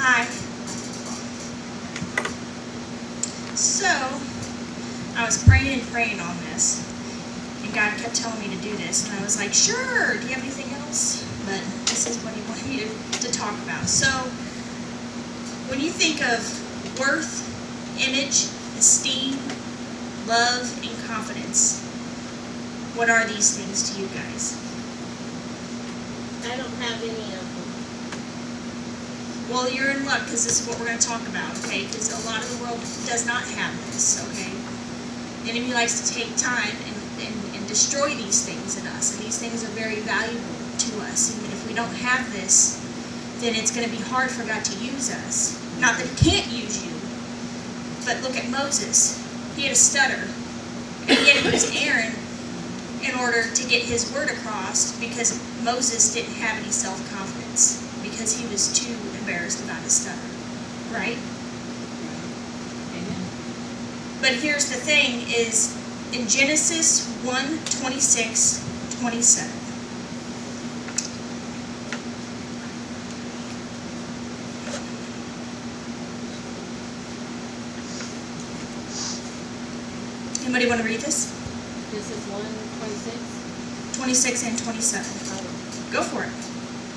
Hi. So, I was praying and praying on this, and God kept telling me to do this, and I was like, sure, do you have anything else? But this is what he wanted me to talk about. So, when you think of worth, image, esteem, love, and confidence, what are these things to you guys? I don't have any of them. Well, you're in luck, because this is what we're going to talk about, okay? Because a lot of the world does not have this, okay? The enemy likes to take time and destroy these things in us, and these things are very valuable to us. And if we don't have this, then it's going to be hard for God to use us. Not that he can't use you, but look at Moses. He had a stutter, and he had to use Aaron in order to get his word across, because Moses didn't have any self-confidence, because he was too embarrassed about his stutter, right? Amen. But here's the thing is, in Genesis 1:26-27. Anybody want to read this? This is 1:26. 26 and 27. Go for it.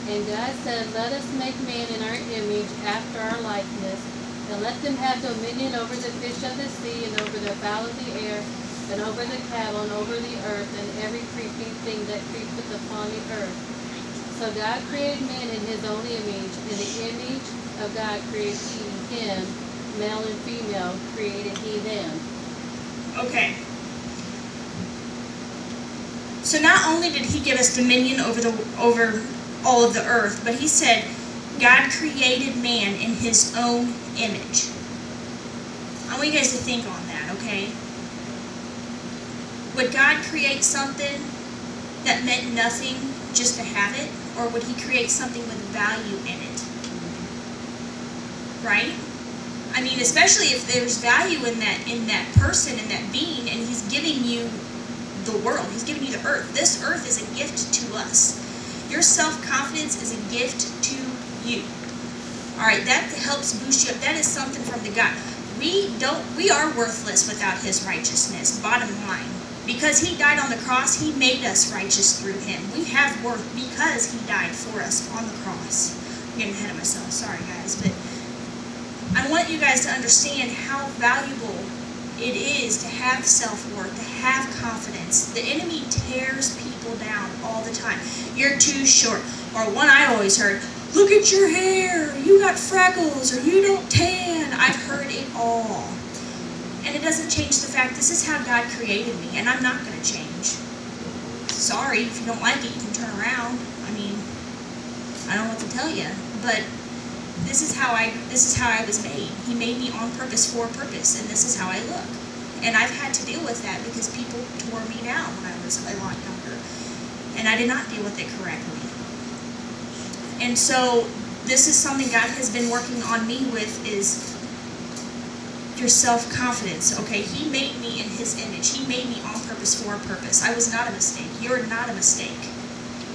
And God said, let us make man in our image, after our likeness, and let them have dominion over the fish of the sea, and over the fowl of the air, and over the cattle, and over the earth, and every creeping thing that creepeth upon the earth. So God created man in his own image. In the image of God created he him, male and female created he them. Okay. So not only did he give us dominion over all of the earth, but he said God created man in his own image. I want you guys to think on that, okay? Would God create something that meant nothing just to have it, or would he create something with value in it? Right? I mean, especially if there's value in that person, in that being, and he's giving you the world. He's giving you the earth. This earth is a gift to us. Your self-confidence is a gift to you. All right, that helps boost you up. That is something from the God. We are worthless without his righteousness, bottom line. Because he died on the cross, he made us righteous through him. We have worth because he died for us on the cross. I'm getting ahead of myself, sorry guys, but I want you guys to understand how valuable it is to have self-worth, to have confidence. The enemy tears people down all the time. You're too short. Or one I always heard, look at your hair, you got freckles, or you don't tan. I've heard it all. And it doesn't change the fact this is how God created me, and I'm not going to change. Sorry, if you don't like it, you can turn around. I mean, I don't know what to tell you, but this is how I was made. He made me on purpose for a purpose, and this is how I look. And I've had to deal with that because people tore me down when I was a lot younger, and I did not deal with it correctly. And so this is something God has been working on me with, is your self-confidence. Okay, he made me in his image. He made me on purpose for a purpose. I was not a mistake. You're not a mistake.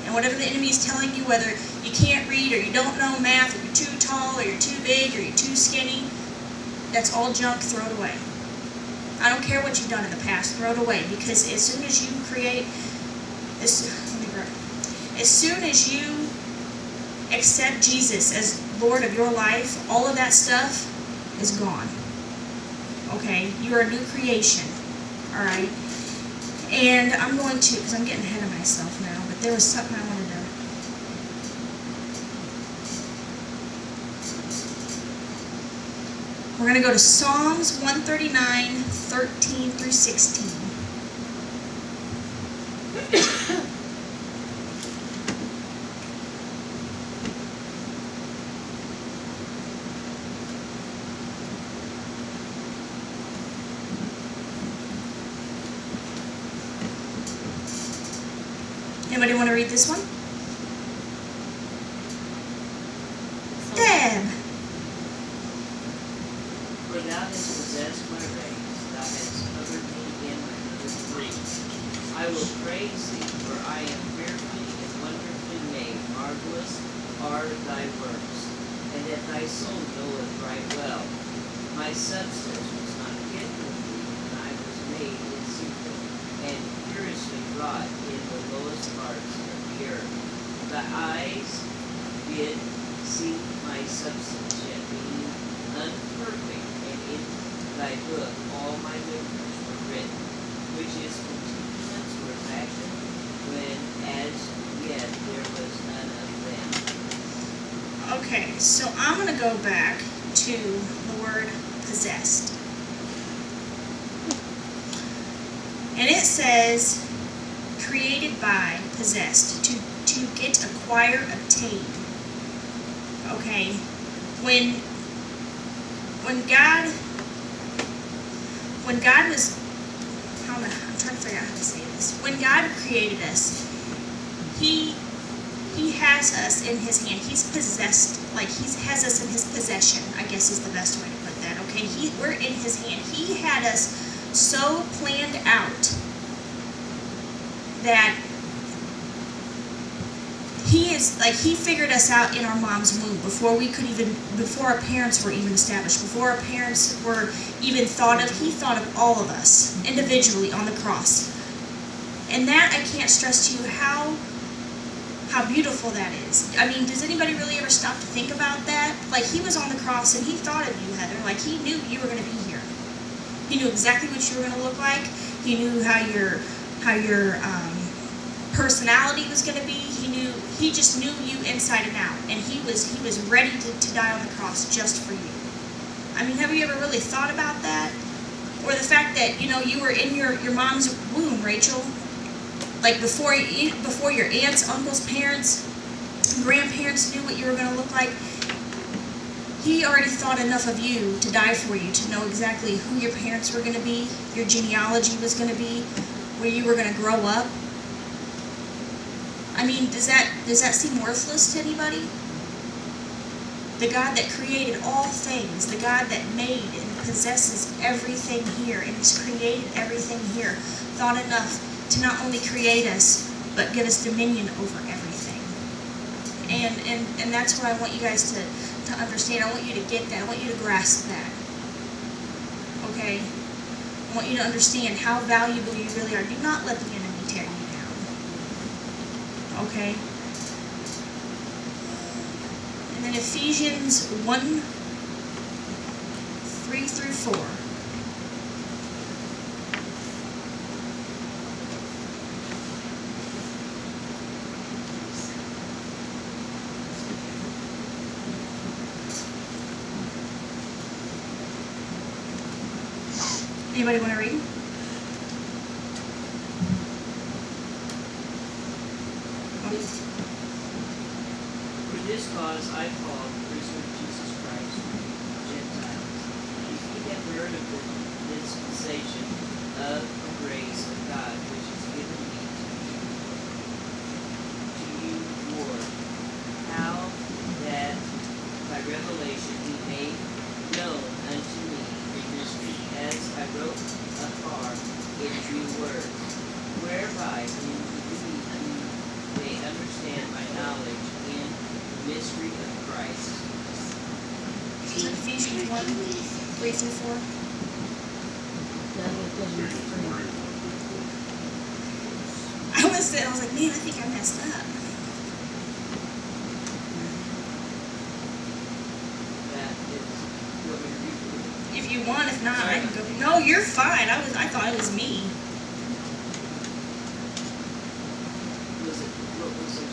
And whatever the enemy is telling you, whether you can't read or you don't know math, or you're too tall or you're too big or you're too skinny, that's all junk. Throw it away. I don't care what you've done in the past. Throw it away, because as soon as you accept Jesus as Lord of your life, all of that stuff is gone. Okay? You're a new creation. Alright? And I'm going to, because I'm getting ahead of myself now, but there was something I wanted to... We're going to go to Psalms 139, 13 through 16. Anybody want to read this one? Deb. For thou hast possessed my reins, thou hast covered me in my mother's womb. I will praise thee, for I am fearfully and wonderfully made. Marvelous are thy works. and that thy soul knoweth right well. My substance was not hid from thee when I was made in secret, and curiously wrought in the lowest parts of the earth. Thy eyes did see my substance yet being unperfect, and in thy book all my members were written, which is continuance were fashioned, when as yet there was none of them. Okay, so I'm going to go back to the word possessed. And it says created by, possessed, to get, acquire, obtain. Okay, when God was, I'm trying to figure out how to say this. When God created us, He has us in His hand. He's possessed, like He has us in His possession, I guess is the best way to put that, okay? We're in His hand. He had us so planned out that He figured us out in our mom's womb before our parents were even established, before our parents were even thought of. He thought of all of us individually on the cross. And that, I can't stress to you how beautiful that is. I mean, does anybody really ever stop to think about that? Like, He was on the cross and He thought of you, Heather. Like, He knew you were going to be here. He knew exactly what you were going to look like. He knew how your personality was going to be. He just knew you inside and out, and he was ready to die on the cross just for you. I mean, have you ever really thought about that? Or the fact that, you were in your mom's womb, Rachel, like before your aunts, uncles, parents, grandparents knew what you were going to look like. He already thought enough of you to die for you, to know exactly who your parents were going to be, your genealogy was going to be, where you were going to grow up. I mean, does that seem worthless to anybody? The God that created all things, the God that made and possesses everything here and has created everything here, thought enough to not only create us, but give us dominion over everything. And that's what I want you guys to understand. I want you to get that. I want you to grasp that. Okay? I want you to understand how valuable you really are. Do not let the enemy tear you down. Okay? And then Ephesians 1, 3 through 4. Anybody want to read? For this cause I, Paul, prisoner of Jesus Christ, Gentiles, if ye have heard of the dispensation of the grace of God which is given me to you, Lord, how that by revelation He made known unto me a mystery, as I wrote afar in few words, whereby you may understand my knowledge in the mystery of Christ. Ephesians 1, 3 through 4. I was like, man, I think I messed up. That is, you want me to read it? If you want, if not, I can go. No, you're fine. I thought it was me. What was it?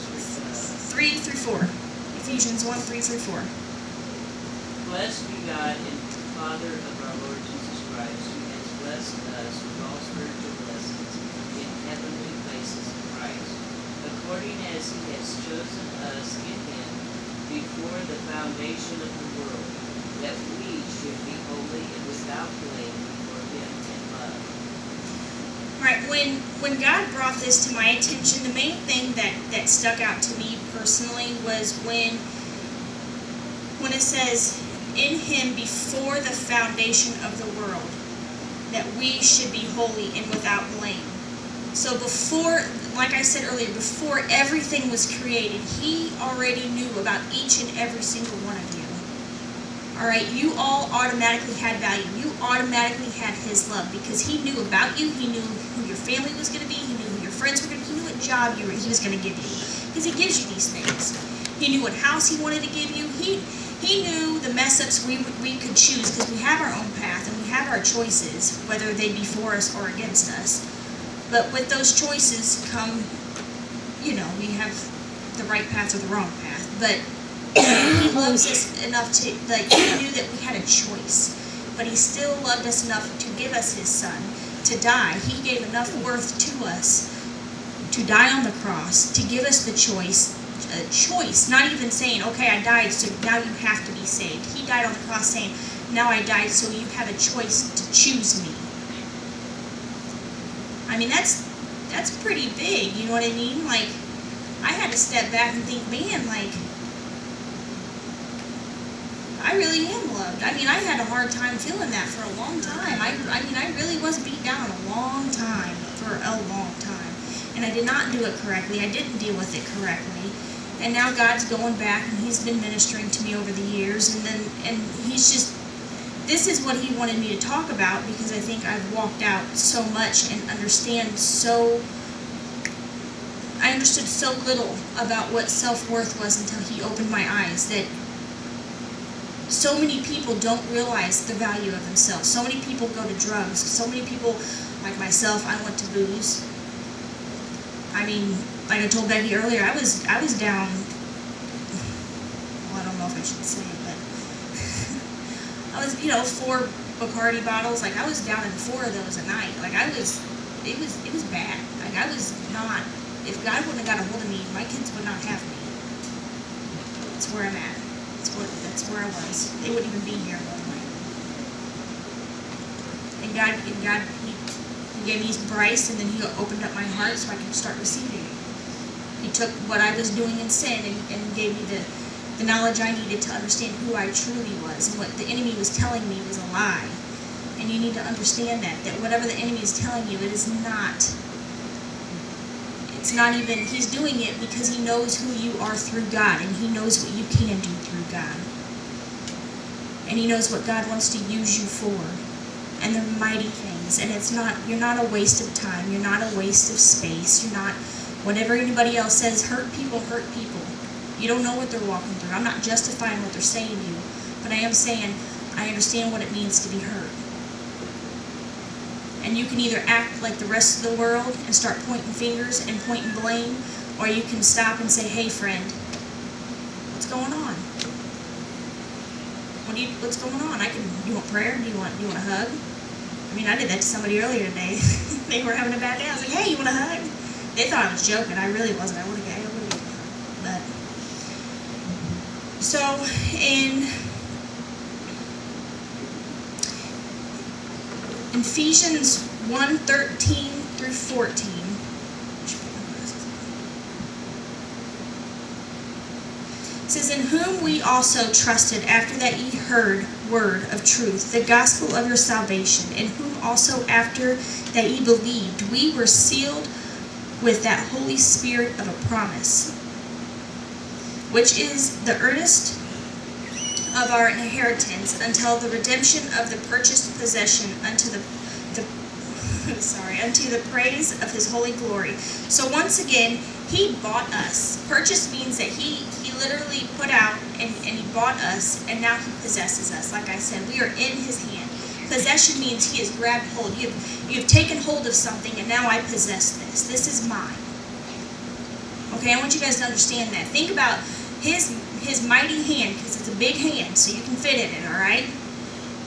3 through 4. Ephesians 1, 3 through 4. Blessed be God and Father of our Lord Jesus Christ, who has blessed us with all spiritual blessings in heavenly places in Christ, according as He has chosen us in Him before the foundation of the world, that we should be holy and without blame before Him in love. Right, when God brought this to my attention, the main thing that stuck out to me personally was when it says, in Him before the foundation of the world, that we should be holy and without blame. So before, like I said earlier, before everything was created, He already knew about each and every single one of you. All right, you all automatically had value. You automatically had his love because he knew about you. He knew who your family was going to be. He knew who your friends were going to be. He knew what job he was going to give you because he gives you these things. He knew what house he wanted to give you. He knew the mess ups we could choose because we have our own path and we have our choices, whether they be for us or against us. But with those choices come, we have the right path or the wrong path. But he loves us enough to, he knew that we had a choice. But he still loved us enough to give us his son, to die. He gave enough worth to us to die on the cross, to give us the choice, not even saying, okay, I died, so now you have to be saved. He died on the cross saying, now I died, so you have a choice to choose me. I mean, that's pretty big, you know what I mean? Like, I had to step back and think, man, like, I really am loved. I mean, I had a hard time feeling that for a long time. I mean, I really was beat down a long time, for a long time. And I did not do it correctly. I didn't deal with it correctly. And now God's going back and he's been ministering to me over the years. And he's just, this is what he wanted me to talk about because I think I've walked out so much and I understood so little about what self-worth was until he opened my eyes, that so many people don't realize the value of themselves. So many people go to drugs. So many people, like myself, I went to booze. I mean, like I told Becky earlier, I was down, well, I don't know if I should say it, but I was, 4 Bacardi bottles, like I was down in 4 of those a night. Like it was bad. Like I was not, if God wouldn't have got a hold of me, my kids would not have me. That's where I'm at. That's where I was. They wouldn't even be here one night. And God, he gave me Bryce, and then he opened up my heart so I could start receiving it. He took what I was doing in sin and gave me the knowledge I needed to understand who I truly was, and what the enemy was telling me was a lie. And you need to understand that whatever the enemy is telling you, it is not. It's not even, he's doing it because he knows who you are through God, and he knows what you can do through God. And he knows what God wants to use you for, and the mighty things. And you're not a waste of time, you're not a waste of space, you're not, whatever anybody else says, hurt people. You don't know what they're walking through. I'm not justifying what they're saying to you, but I am saying, I understand what it means to be hurt. And you can either act like the rest of the world and start pointing fingers and pointing blame, or you can stop and say, hey friend, what's going on? What's going on? You want prayer? Do you want a hug? I mean, I did that to somebody earlier today. They were having a bad day. I was like, hey, you want a hug? They thought I was joking. I really wasn't. I would have given a hug. But, so, in Ephesians 1:13 through 14. It says, in whom we also trusted after that ye heard word of truth, the gospel of your salvation, in whom also after that ye believed, we were sealed with that Holy Spirit of a promise, which is the earnest of our inheritance until the redemption of the purchased possession unto the praise of his holy glory. So once again, he bought us. Purchase means that he literally put out and he bought us, and now he possesses us. Like I said, we are in his hand. Possession means he has grabbed hold. You've taken hold of something, and now I possess this. This is mine. Okay, I want you guys to understand that. Think about his mighty hand, because it's a big hand, so you can fit in it, all right?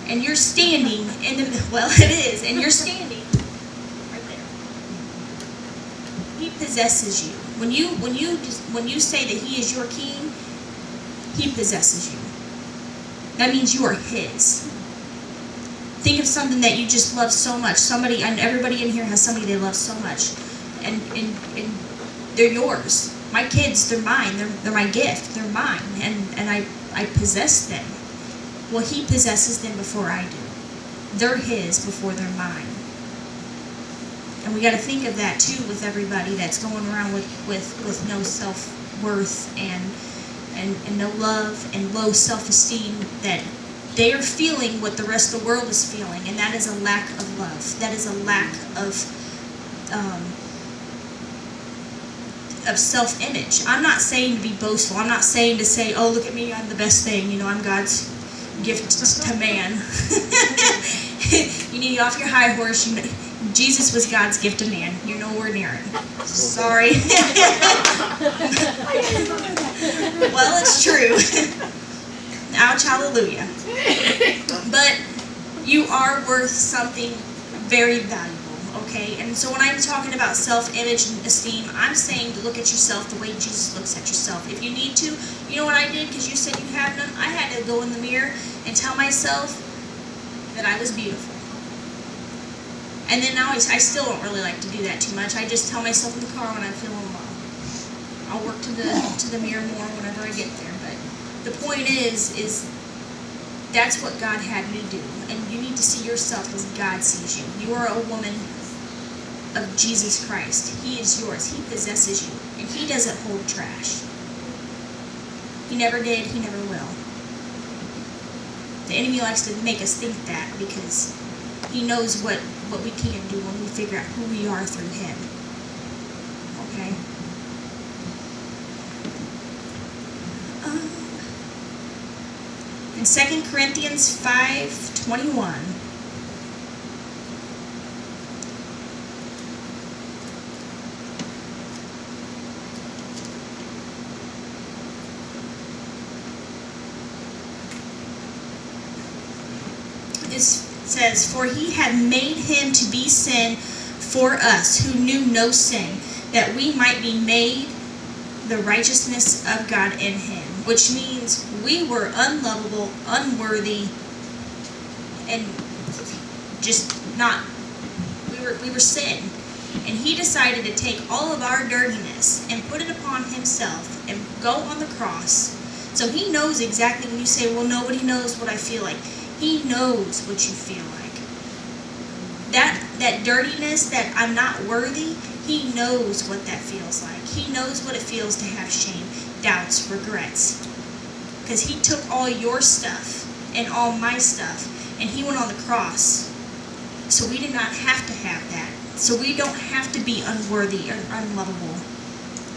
And you're standing in the, well, it is, and you're standing right there. He possesses you. When you say that he is your king, he possesses you. That means you are his. Think of something that you just love so much. Somebody, and everybody in here has somebody they love so much, and they're yours. My kids, they're mine. They're my gift. They're mine, and I possess them. Well, he possesses them before I do. They're his before they're mine. And we got to think of that too with everybody that's going around with no self-worth and no love and low self-esteem, that they are feeling what the rest of the world is feeling, and that is a lack of love. That is a lack of self-image. I'm not saying to be boastful. I'm not saying to say, oh, look at me, I'm the best thing. You know, I'm God's gift to man. You need to get off your high horse. Jesus was God's gift to man. You're nowhere near it. Sorry. Well, it's true. Ouch, hallelujah. But you are worth something very valuable. Okay, and so when I'm talking about self-image and esteem, I'm saying to look at yourself the way Jesus looks at yourself. If you need to, you know what I did, because you said you have none? I had to go in the mirror and tell myself that I was beautiful. And then now I still don't really like to do that too much. I just tell myself in the car when I'm feeling low. I'll work to the mirror more whenever I get there. But the point is that's what God had me do. And you need to see yourself as God sees you. You are a woman of Jesus Christ. He is yours. He possesses you. And He doesn't hold trash. He never did. He never will. The enemy likes to make us think that because he knows what we can do when we figure out who we are through Him. Okay? In 2 Corinthians 5:21, this says, "For He had made Him to be sin for us who knew no sin, that we might be made the righteousness of God in Him." Which means we were unlovable, unworthy, and just not, we were sin. And He decided to take all of our dirtiness and put it upon Himself and go on the cross. So He knows exactly when you say, well, nobody knows what I feel like. He knows what you feel like. That dirtiness, that I'm not worthy, He knows what that feels like. He knows what it feels to have shame, doubts, regrets. Because He took all your stuff and all my stuff, and He went on the cross. So we did not have to have that. So we don't have to be unworthy or unlovable.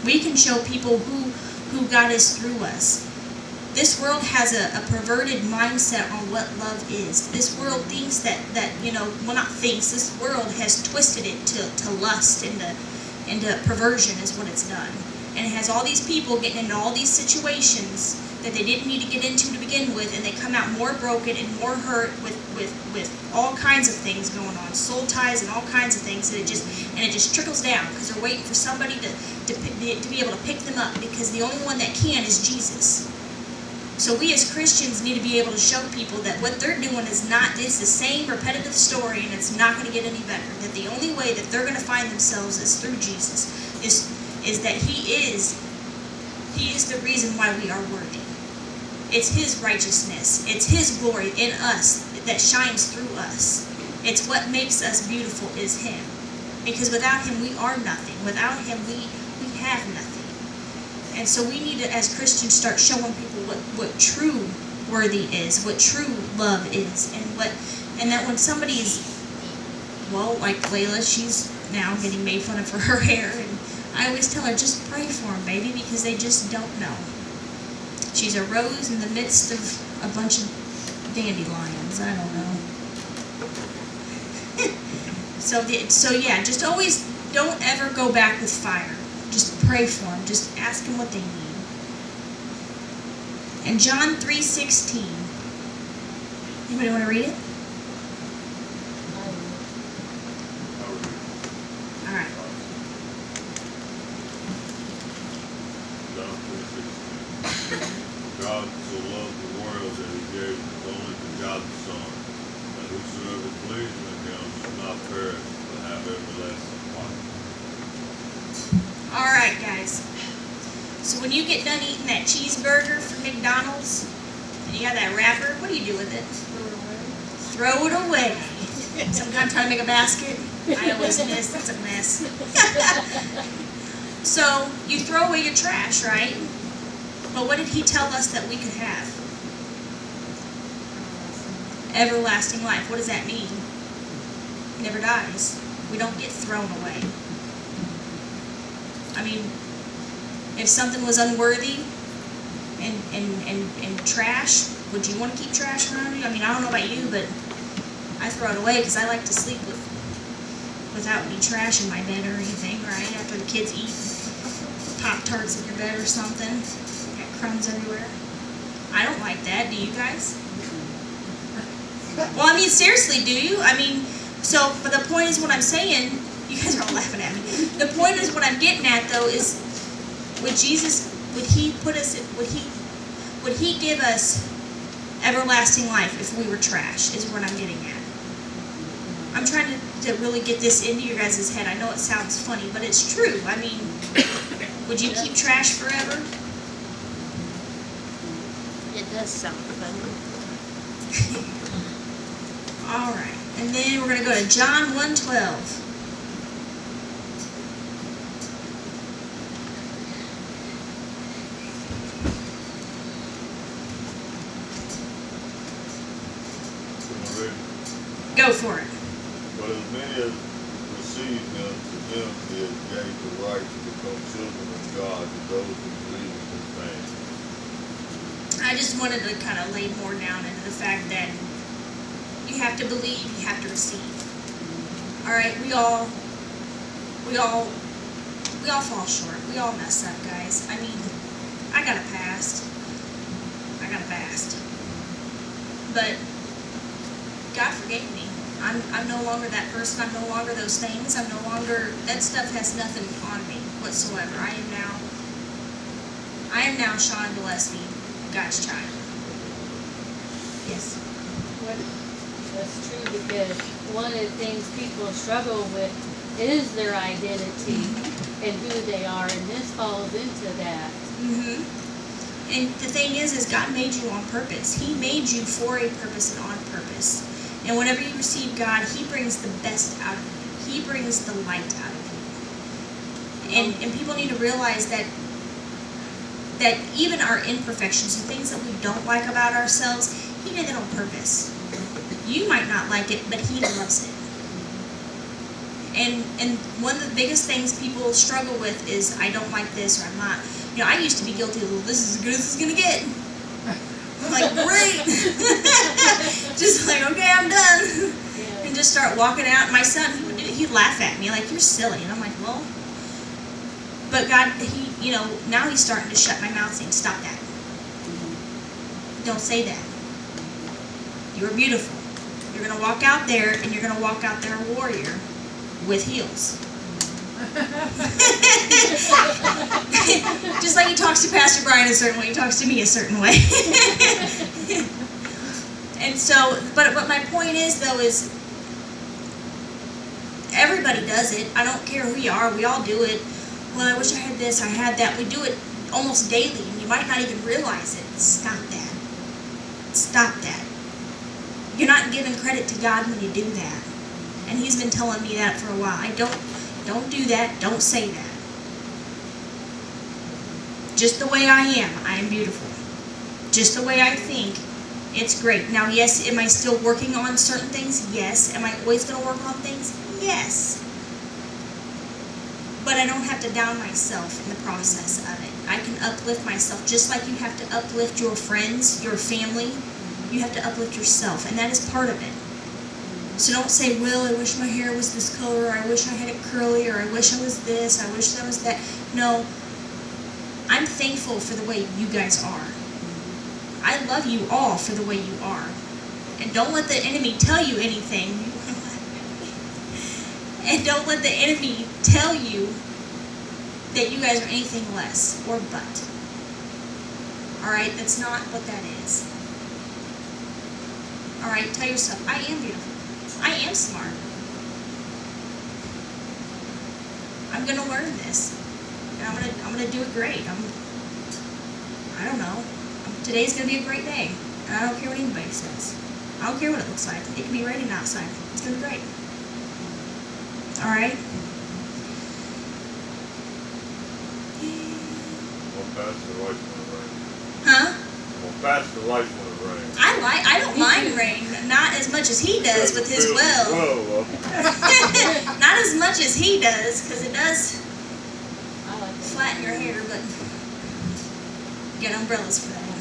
We can show people who God is through us. This world has a perverted mindset on what love is. This world thinks that not thinks, this world has twisted it to lust and to perversion is what it's done. And it has all these people getting into all these situations that they didn't need to get into to begin with, and they come out more broken and more hurt with all kinds of things going on, soul ties and all kinds of things, and it just trickles down because they're waiting for somebody to be able to pick them up, because the only one that can is Jesus. So we as Christians need to be able to show people that what they're doing is the same repetitive story, and it's not going to get any better. That the only way that they're going to find themselves is through Jesus. Is that He is the reason why we are worthy. It's His righteousness. It's His glory in us that shines through us. It's what makes us beautiful is Him. Because without Him we are nothing. Without Him we have nothing. And so we need to, as Christians, start showing people what true worthy is, what true love is, and that when somebody's, well, like Layla, she's now getting made fun of for her hair, and I always tell her, just pray for them, baby, because they just don't know. She's a rose in the midst of a bunch of dandelions. I don't know. So yeah, just always don't ever go back with fire. Just pray for them. Just ask them what they need. And John 3:16. Anybody want to read it? All right. John 3:16. God so loved the world that He gave His only begotten Son, that whosoever believes in Him should not perish, but have everlasting life. All right, guys. So when you get done eating that cheeseburger from McDonald's, and you got that wrapper, what do you do with it? Throw it away. Sometimes trying to make a basket. I always miss. That's a mess. So you throw away your trash, right? But what did He tell us that we could have? Everlasting life. What does that mean? It never dies. We don't get thrown away. I mean, if something was unworthy and trash, would you want to keep trash around you? I mean, I don't know about you, but I throw it away because I like to sleep without any trash in my bed or anything, right? After the kids eat Pop-Tarts in your bed or something. Got crumbs everywhere. I don't like that. Do you guys? Well, I mean, seriously, do you? I mean, so, but the point is what I'm saying, you guys are all laughing at me. The point is what I'm getting at, though, is would Jesus, would he give us everlasting life if we were trash, is what I'm getting at. I'm trying to really get this into your guys' head. I know it sounds funny, but it's true. I mean, would you keep trash forever? It does sound funny. All right, and then we're going to go to John 1:12. Go for it. But as many as received him, to them he gave the right to become children of God, to those who believe in his name. I just wanted to kind of lay more down into the fact that you have to believe, you have to receive. All right, we all fall short. We all mess up, guys. I mean, I got a past. But God forgave me. I'm no longer that person. I'm no longer those things. I'm no longer, that stuff has nothing on me whatsoever. I am now Sean Gillespie, God's child. Yes. That's true, because one of the things people struggle with is their identity and who they are, and this falls into that. Mm-hmm. And the thing is God made you on purpose. He made you for a purpose and on purpose. And whenever you receive God, He brings the best out of you. He brings the light out of you. And people need to realize that even our imperfections, the things that we don't like about ourselves, He did that on purpose. You might not like it, but He loves it. And one of the biggest things people struggle with is, I don't like this, or I'm not. You know, I used to be guilty of, this is as good as it's going to get. I'm like, great. Just like, okay, I'm done. Yeah. And just start walking out. My son, he'd laugh at me, like, you're silly. And I'm like, well. But God, now He's starting to shut my mouth saying, stop that. Don't say that. You're beautiful. You're going to walk out there, and you're going to walk out there a warrior with heels. Just like He talks to Pastor Brian a certain way, He talks to me a certain way. And so, but my point is, though, is everybody does it. I don't care who you are. We all do it. Well, I wish I had this, I had that. We do it almost daily, and you might not even realize it. Stop that. Stop that. You're not giving credit to God when you do that. And He's been telling me that for a while. Don't do that. Don't say that. Just the way I am beautiful. Just the way I think, it's great. Now, yes, am I still working on certain things? Yes. Am I always going to work on things? Yes. But I don't have to down myself in the process of it. I can uplift myself, just like you have to uplift your friends, your family. You have to uplift yourself, and that is part of it. So don't say, well, I wish my hair was this color, or I wish I had it curly, or I wish I was this, I wish I was that. No, I'm thankful for the way you guys are. I love you all for the way you are. And don't let the enemy tell you anything. And don't let the enemy tell you that you guys are anything less or but. Alright, that's not what that is. Alright, tell yourself, I am beautiful. I am smart. I'm gonna learn this. And I'm gonna do it great. I don't know. Today's gonna be a great day. And I don't care what anybody says. I don't care what it looks like. It can be raining outside. It's gonna be great. Alright? I'm gonna pass the lights when it rains. Huh? I'm gonna pass the lights when it rains. I don't mind rain, not as much as he does with his well. Not as much as he does, because it does I like it. flatten your hair, but get umbrellas for that one.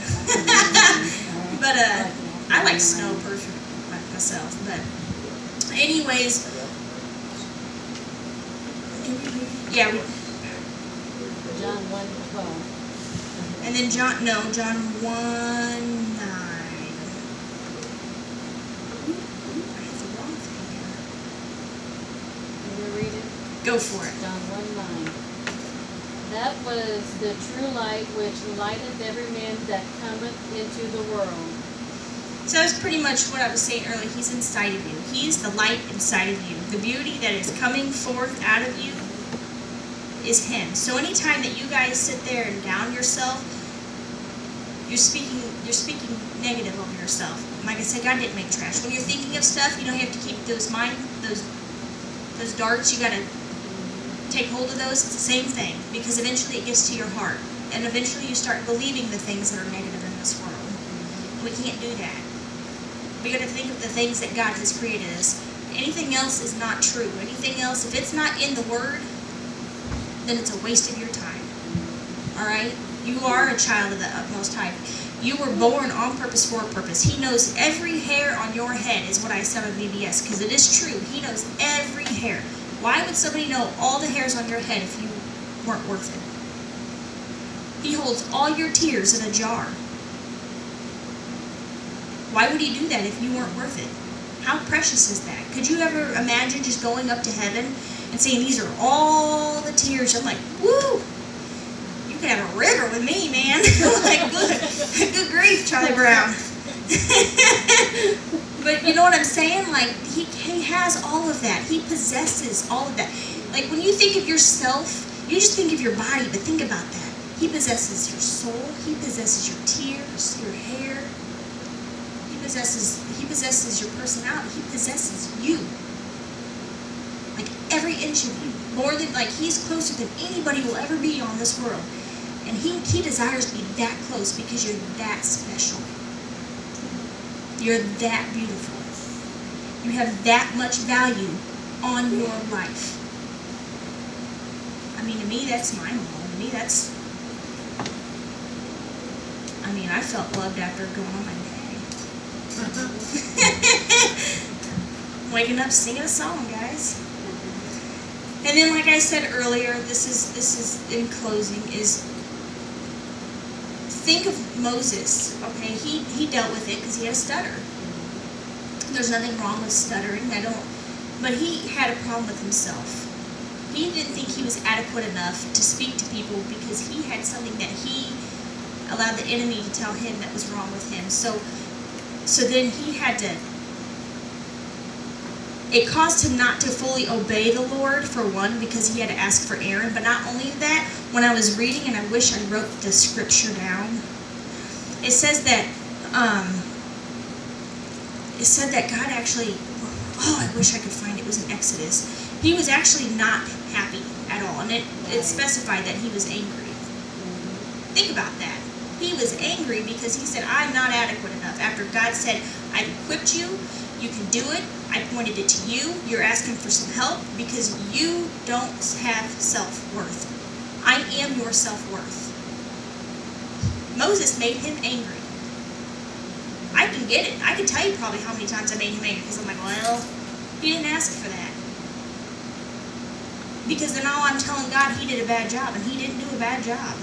But I like snow myself. But anyways, yeah. John 1:12. And then John 1:9. I have the wrong thing Can you read it? here. Go for it. John 1:9. That was the true light which lighteth every man that cometh into the world. So that's pretty much what I was saying earlier. He's inside of you. He's the light inside of you. The beauty that is coming forth out of you is him. So anytime that you guys sit there and down yourself, you're speaking negative over yourself. Like I said, God didn't make trash. When you're thinking of stuff, you have to keep those darts, you gotta take hold of those. It's the same thing, because eventually it gets to your heart, and eventually you start believing the things that are negative in this world. We can't do that. We gotta think of the things that God has created us. Anything else is not true. Anything else, if it's not in the Word, then it's a waste of your time. Alright? You are a child of the Utmost High. You were born on purpose for a purpose. He knows every hair on your head, is what I said on VBS, because it is true. He knows every hair. Why would somebody know all the hairs on your head if you weren't worth it? He holds all your tears in a jar. Why would he do that if you weren't worth it? How precious is that? Could you ever imagine just going up to heaven and saying, these are all the tears? I'm like, woo! You could have a river with me, man. Like, good grief, Charlie Brown. But you know what I'm saying? Like, he has all of that. He possesses all of that. Like, when you think of yourself, you just think of your body, but think about that. He possesses your soul. He possesses your tears, your hair. He possesses your personality. He possesses you. Like, every inch of you. More than, like, he's closer than anybody will ever be on this world. And he desires to be that close because you're that special. You're that beautiful. You have that much value on your life. I mean, to me, that's mind-blowing. To me, that's... I mean, I felt loved after going on my day. Waking up singing a song, guys. And then, like I said earlier, this is in closing, is think of Moses. Okay, he dealt with it because he had a stutter. There's nothing wrong with stuttering. But he had a problem with himself. He didn't think he was adequate enough to speak to people because he had something that he allowed the enemy to tell him that was wrong with him. So then he had to, it caused him not to fully obey the Lord, for one, because he had to ask for Aaron. But not only that, when I was reading, and I wish I wrote the scripture down, it says that, God actually, I wish I could find it, was in Exodus. He was actually not happy at all, and it specified that he was angry. Think about that. He was angry because he said, I'm not adequate enough. After God said, I've equipped you, you can do it, I pointed it to you, you're asking for some help because you don't have self-worth. I am your self-worth. Moses made him angry. I can get it. I can tell you probably how many times I made him angry because I'm like, well, he didn't ask for that. Because then all I'm telling God, he did a bad job, and he didn't do a bad job.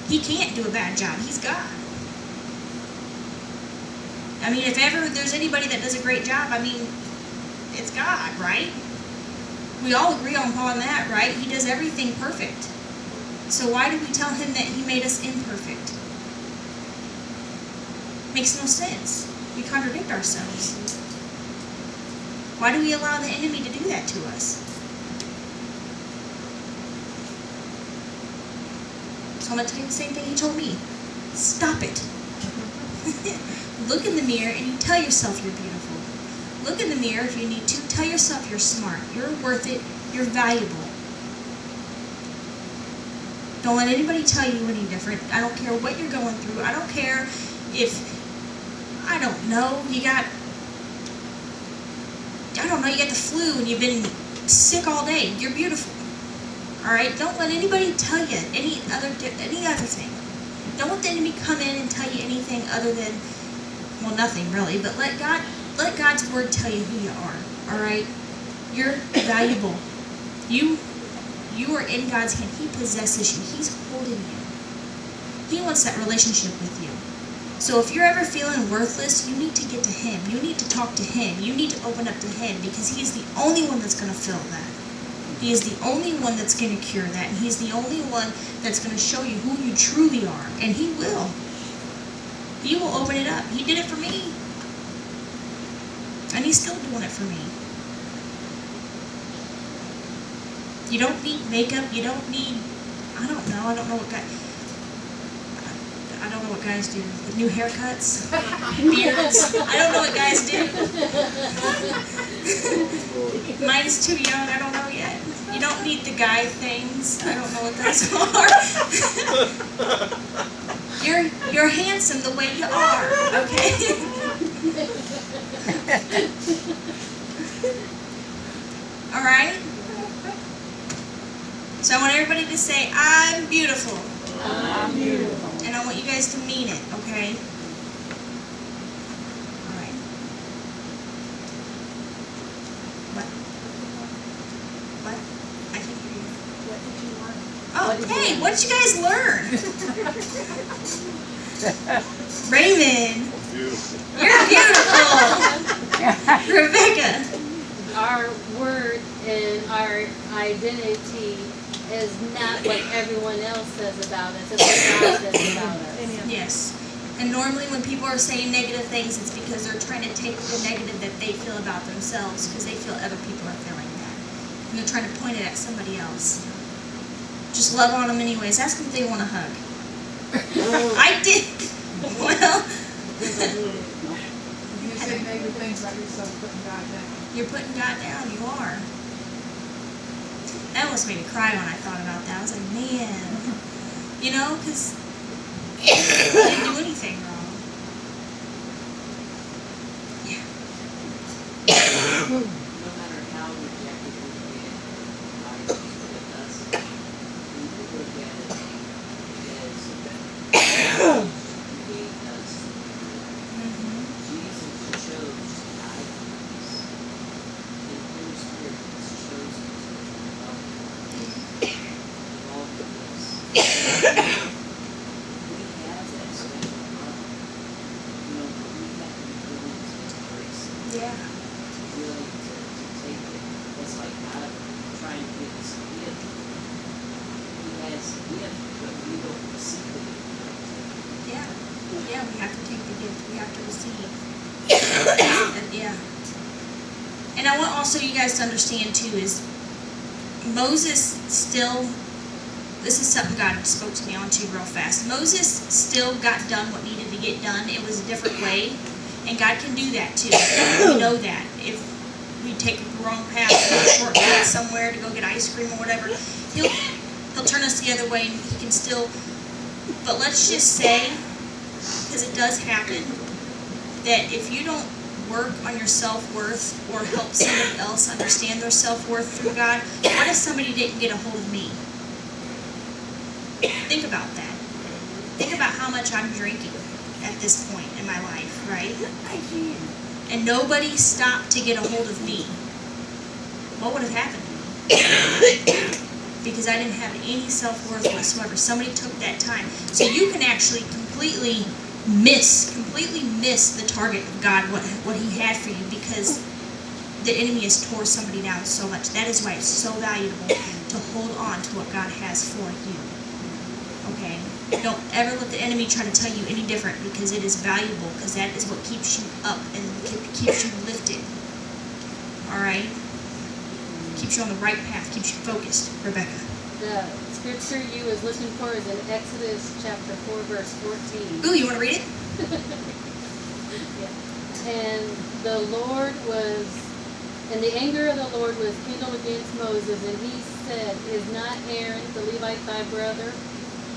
He can't do a bad job. He's God. I mean, if ever there's anybody that does a great job, I mean, it's God, right? We all agree on that, right? He does everything perfect. So why do we tell him that he made us imperfect? Makes no sense. We contradict ourselves. Why do we allow the enemy to do that to us? So I'm going to tell you the same thing he told me. Stop it. Look in the mirror and you tell yourself you're beautiful. Look in the mirror if you need to. Tell yourself you're smart. You're worth it. You're valuable. Don't let anybody tell you any different. I don't care what you're going through. I don't care if, don't know, you got the flu and you've been sick all day. You're beautiful. All right? Don't let anybody tell you any other thing. Don't let the enemy come in and tell you anything other than, well, nothing really, but let God's word tell you who you are. All right? You're valuable. You are in God's hand. He possesses you. He's holding you. He wants that relationship with you. So if you're ever feeling worthless, you need to get to Him. You need to talk to Him. You need to open up to Him, because He is the only one that's going to fill that. He is the only one that's going to cure that. And He's the only one that's going to show you who you truly are. And He will. He will open it up. He did it for me. And He's still doing it for me. You don't need makeup. You don't need, I don't know what guys do. With new haircuts, beards. I don't know what guys do. Mine's too young. I don't know yet. You don't need the guy things. I don't know what those are. You're handsome the way you are. Okay. All right. So I want everybody to say, "I'm beautiful." I'm beautiful. And I want you guys to mean it, okay? Alright. What? I can't hear you. What did you learn? Oh, hey, what did you guys learn? Raymond, Beautiful. you're beautiful. Rebecca. Our word and our identity is not what everyone else says about us. It's what God says about us. Yes. And normally when people are saying negative things, it's because they're trying to take the negative that they feel about themselves, because they feel other people are feeling that. And they're trying to point it at somebody else. Just love on them anyways. Ask them if they want a hug. I did. Well, You say negative things about yourself, putting God down. you're putting God down. You are. That almost made me cry when I thought about that. I was like, man. You know, because I didn't do anything wrong. Yeah. No matter how rejected we've been, God is with us. We look at it as He gave us. Mm-hmm. Jesus chose to die for us. And Holy Spirit has chosen to love all of us. We have that special love. You know, but we have to be willing to embrace it. Yeah. Willing to take it. That's like God trying to give us a gift. He has a gift, but we don't receive the gift. Yeah. Yeah, we have to take the gift. We have to receive. And, yeah. And I want also you guys to understand too is Moses still, this is something God spoke to me on too real fast. Moses still got done what needed to get done. It was a different way. And God can do that too. We know that. If we take the wrong path, go a shortcut somewhere to go get ice cream or whatever, He'll turn us the other way, and He can still. But let's just say, because it does happen, that if you don't work on your self-worth or help somebody else understand their self-worth through God, what if somebody didn't get a hold of me? Think about that. Think about how much I'm drinking at this point in my life, right? And nobody stopped to get a hold of me. What would have happened to me? Because I didn't have any self-worth whatsoever. Somebody took that time. So you can actually completely miss the target of God, what He had for you, because the enemy has tore somebody down so much. That is why it's so valuable to hold on to what God has for you. Okay? Don't ever let the enemy try to tell you any different, because it is valuable, because that is what keeps you up and keeps you lifted. Alright? Keeps you on the right path, keeps you focused. Rebecca. The scripture you was looking for is in Exodus chapter 4, verse 14. Ooh, you want to read it? And the anger of the Lord was kindled against Moses, and he said, "Is not Aaron the Levite thy brother?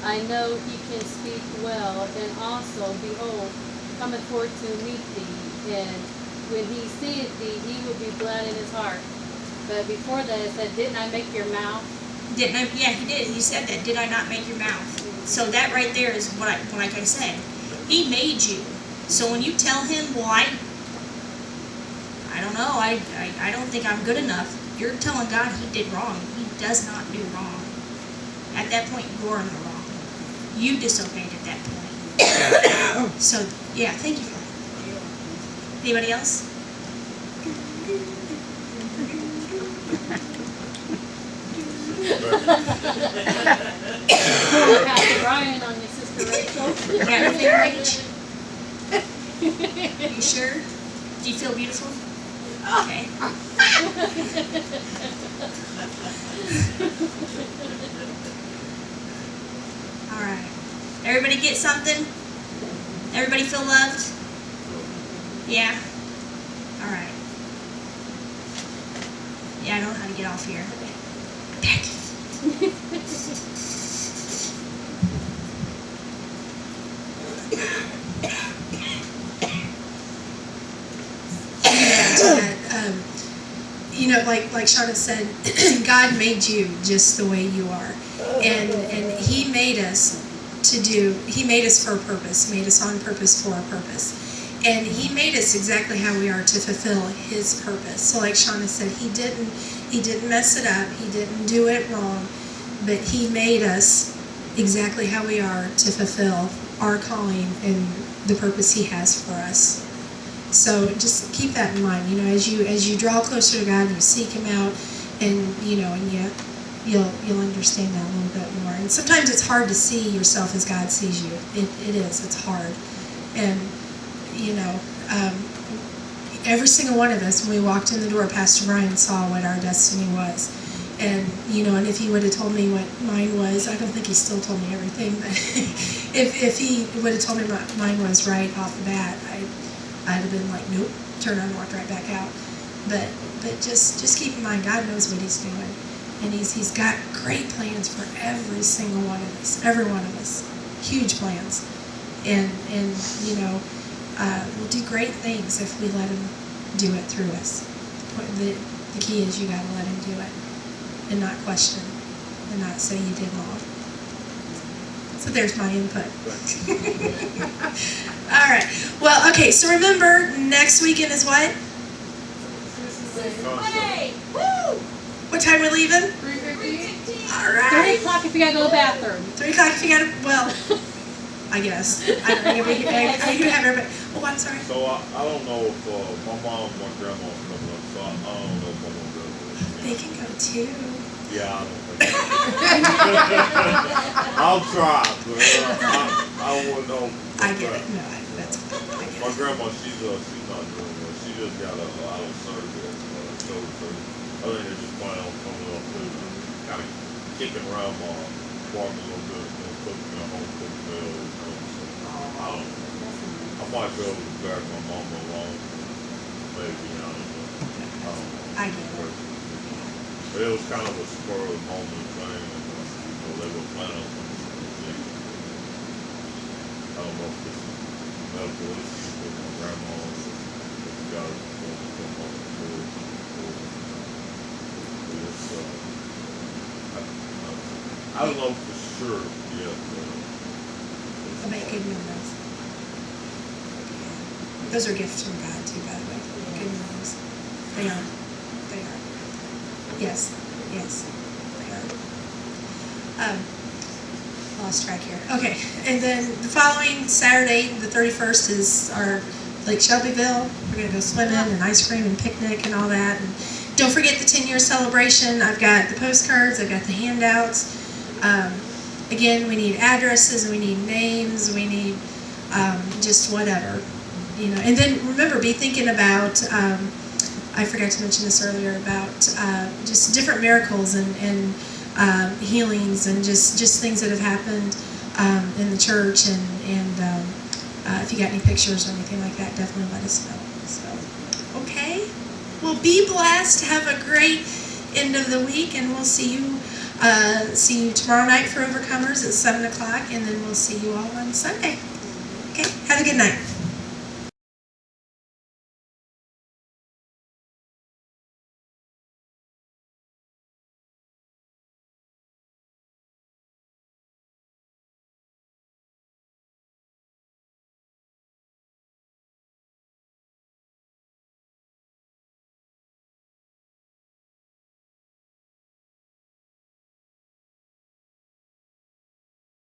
I know he can speak well, and also, behold, cometh forth to meet thee, and when he seeth thee, he will be glad in his heart. But before that, it said, didn't I make your mouth? Didn't I? Yeah, he did. He said that. Did I not make your mouth? So that right there is what like I said, he made you. So when you tell him, well, I don't know, I don't think I'm good enough, you're telling God he did wrong. He does not do wrong. At that point, you're in the wrong. You disobeyed at that point. So, yeah, thank you for that. Anybody else? Pastor Brian on your sister Rachel. You got anything, Rach? You sure? Do you feel beautiful? Okay. All right. Everybody get something? Everybody feel loved? Yeah? All right. Yeah, I don't know how to get off here. Back. You know, like Shauna said, God made you just the way you are, and He made us He made us for a purpose, made us on purpose for a purpose, and He made us exactly how we are to fulfill His purpose. So, like Shauna said, He didn't mess it up, He didn't do it wrong, but He made us exactly how we are to fulfill our calling and the purpose He has for us. So just keep that in mind. You know, as you draw closer to God, you seek Him out, and you'll understand that a little bit more. And sometimes it's hard to see yourself as God sees you. It is. It's hard. And every single one of us, when we walked in the door, Pastor Brian saw what our destiny was. And and if he would have told me what mine was, I don't think he still told me everything, but if he would have told me what mine was right off the bat, I'd have been like, nope, turn around and walked right back out. But just keep in mind, God knows what He's doing, and He's got great plans for every single one of us, every one of us, huge plans, and we'll do great things if we let Him do it through us. The key is you got to let Him do it, and not question, and not say you did wrong. So there's my input. All right. Well, okay, so remember, next weekend is what? Monday! Woo! What time we leaving? 3:15. All 3 right. o'clock if you gotta go to the bathroom. 3 o'clock if you got to, well, I guess. I don't know. I do have everybody. Oh, I'm sorry. So I don't know if my mom, my grandma's coming up, so I don't know if I'm gonna go with it. They can go too. Yeah, I don't think so. I'll try, but I wouldn't know. I get it. No, that's fine. I get My it. grandma, she's not doing well. She just got a surgery, shoulder surgery. I think they're just planning on coming up to kind of kicking around my apartment a little bit, cooking a home cooked meal or something. So I don't know. I might be able to drag my mama along. Maybe, I don't know. I get it. But it was kind of a spur of the moment thing, and they were planning on something. I don't know if it's medical issues with my grandma, or if the guy was going to come up to it. I don't know for sure yet, but I'll make good memories. Those are gifts from God too, by the way. Good memories. They are. They are. Yes. Yes. They are. Lost track here. Okay. And then the following Saturday, the 31st, is our Lake Shelbyville. We're going to go swimming and ice cream and picnic and all that. And don't forget the 10-year celebration. I've got the postcards. I've got the handouts. Again, we need addresses. We need names. We need just whatever. And then remember, be thinking about, I forgot to mention this earlier, about just different miracles and healings and just things that have happened in the church. And if you got any pictures or anything like that, definitely let us know. So, okay. Well, be blessed. Have a great end of the week, and we'll see you tomorrow night for Overcomers at 7 o'clock, and then we'll see you all on Sunday. Okay. Have a good night.